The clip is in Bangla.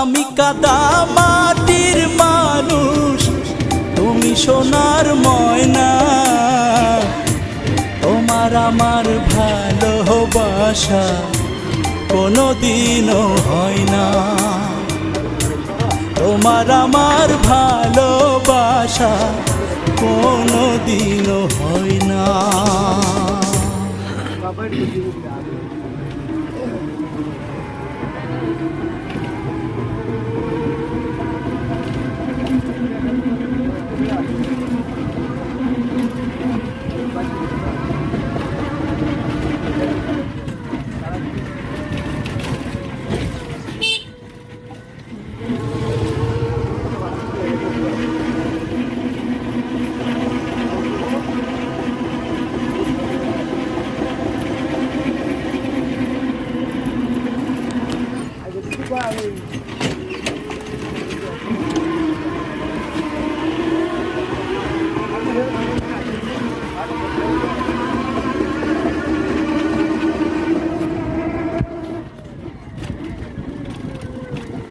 আমি কাদা মাটির মানুষ, তুমি সোনার ময়না। তোমার আমার ভালোবাসা কোনোদিনও হয় না। তোমার আমার ভালোবাসা কোনোদিনও হয় না।